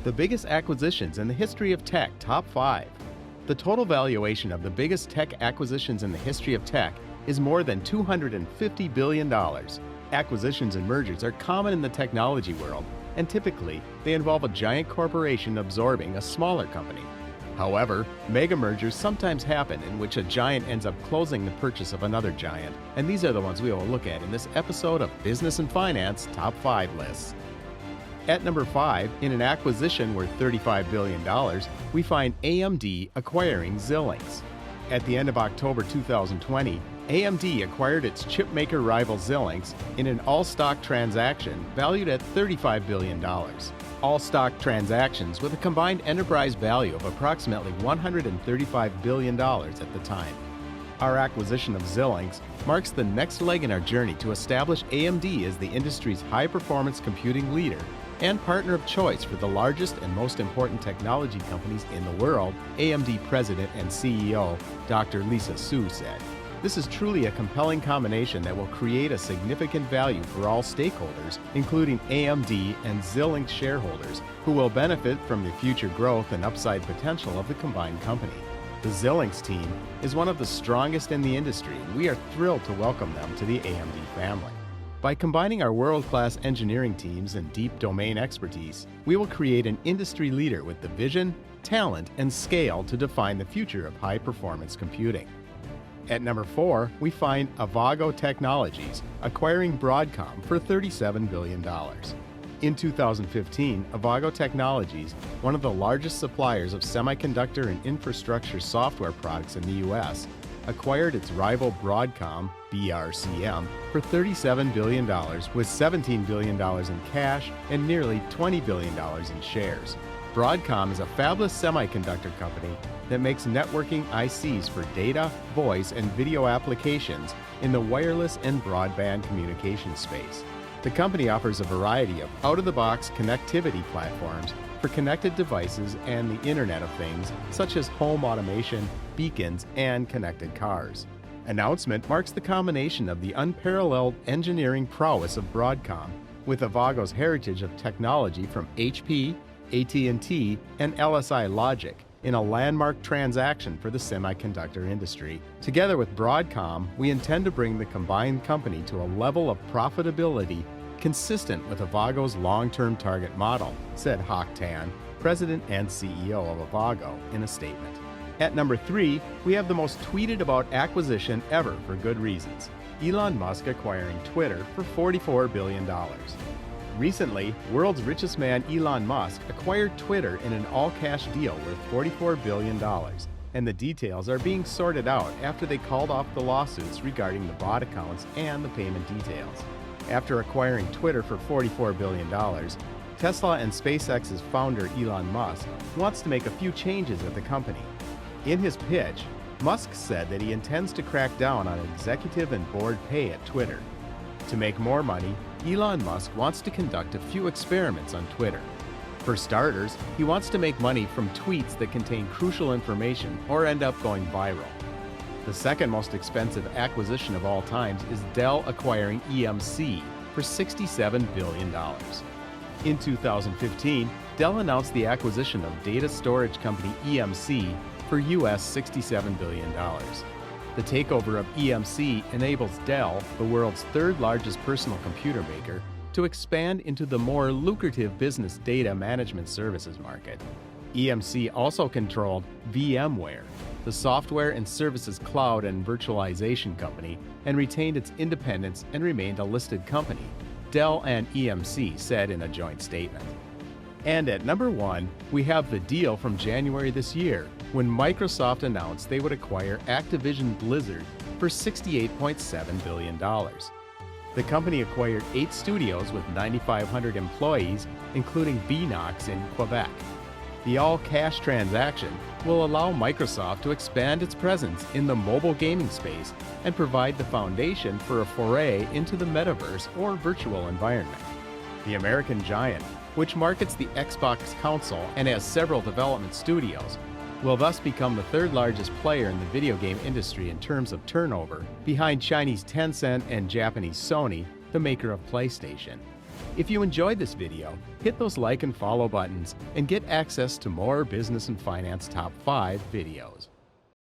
The biggest acquisitions in the history of tech, top 5. The total valuation of the biggest tech acquisitions in the history of tech is more than $250 billion. Acquisitions and mergers are common in the technology world, and typically they involve a giant corporation absorbing a smaller company. However, mega mergers sometimes happen in which a giant ends up closing the purchase of another giant, and these are the ones we will look at in this episode of Business and Finance Top 5 Lists. At number 5, in an acquisition worth $35 billion, we find AMD acquiring Xilinx. At the end of October 2020, AMD acquired its chipmaker rival Xilinx in an all-stock transaction valued at $35 billion. All-stock transactions with a combined enterprise value of approximately $135 billion at the time. Our acquisition of Xilinx marks the next leg in our journey to establish AMD as the industry's high-performance computing leader and partner of choice for the largest and most important technology companies in the world, AMD President and CEO Dr. Lisa Su said. This is truly a compelling combination that will create a significant value for all stakeholders, including AMD and Xilinx shareholders, who will benefit from the future growth and upside potential of the combined company. The Xilinx team is one of the strongest in the industry, and we are thrilled to welcome them to the AMD family. By combining our world-class engineering teams and deep domain expertise, we will create an industry leader with the vision, talent, and scale to define the future of high-performance computing. At number 4, we find Avago Technologies acquiring Broadcom for $37 billion. In 2015, Avago Technologies, one of the largest suppliers of semiconductor and infrastructure software products in the U.S., acquired its rival Broadcom, BRCM, for $37 billion with $17 billion in cash and nearly $20 billion in shares. Broadcom is a fabless semiconductor company that makes networking ICs for data, voice, and video applications in the wireless and broadband communication space. The company offers a variety of out-of-the-box connectivity platforms for connected devices and the Internet of Things, such as home automation, beacons, and connected cars. Announcement marks the combination of the unparalleled engineering prowess of Broadcom with Avago's heritage of technology from HP, AT&T, and LSI Logic in a landmark transaction for the semiconductor industry. Together with Broadcom, we intend to bring the combined company to a level of profitability consistent with Avago's long-term target model, said Hock Tan, President and CEO of Avago, in a statement. At number 3, we have the most tweeted about acquisition ever for good reasons: Elon Musk acquiring Twitter for $44 billion. Recently, world's richest man Elon Musk acquired Twitter in an all-cash deal worth $44 billion, and the details are being sorted out after they called off the lawsuits regarding the bot accounts and the payment details. After acquiring Twitter for $44 billion, Tesla and SpaceX's founder Elon Musk wants to make a few changes at the company. In his pitch, Musk said that he intends to crack down on executive and board pay at Twitter. To make more money, Elon Musk wants to conduct a few experiments on Twitter. For starters, he wants to make money from tweets that contain crucial information or end up going viral. The second most expensive acquisition of all times is Dell acquiring EMC for $67 billion. In 2015, Dell announced the acquisition of data storage company EMC for US $67 billion. The takeover of EMC enables Dell, the world's third largest personal computer maker, to expand into the more lucrative business data management services market. EMC also controlled VMware, the software and services cloud and virtualization company, and retained its independence and remained a listed company, Dell and EMC said in a joint statement. And at number 1, we have the deal from January this year, when Microsoft announced they would acquire Activision Blizzard for $68.7 billion. The company acquired 8 studios with 9,500 employees, including Beenox in Quebec. The all-cash transaction will allow Microsoft to expand its presence in the mobile gaming space and provide the foundation for a foray into the metaverse or virtual environment. The American giant, which markets the Xbox console and has several development studios, will thus become the third largest player in the video game industry in terms of turnover, behind Chinese Tencent and Japanese Sony, the maker of PlayStation. If you enjoyed this video, hit those like and follow buttons and get access to more Business and Finance Top 5 videos.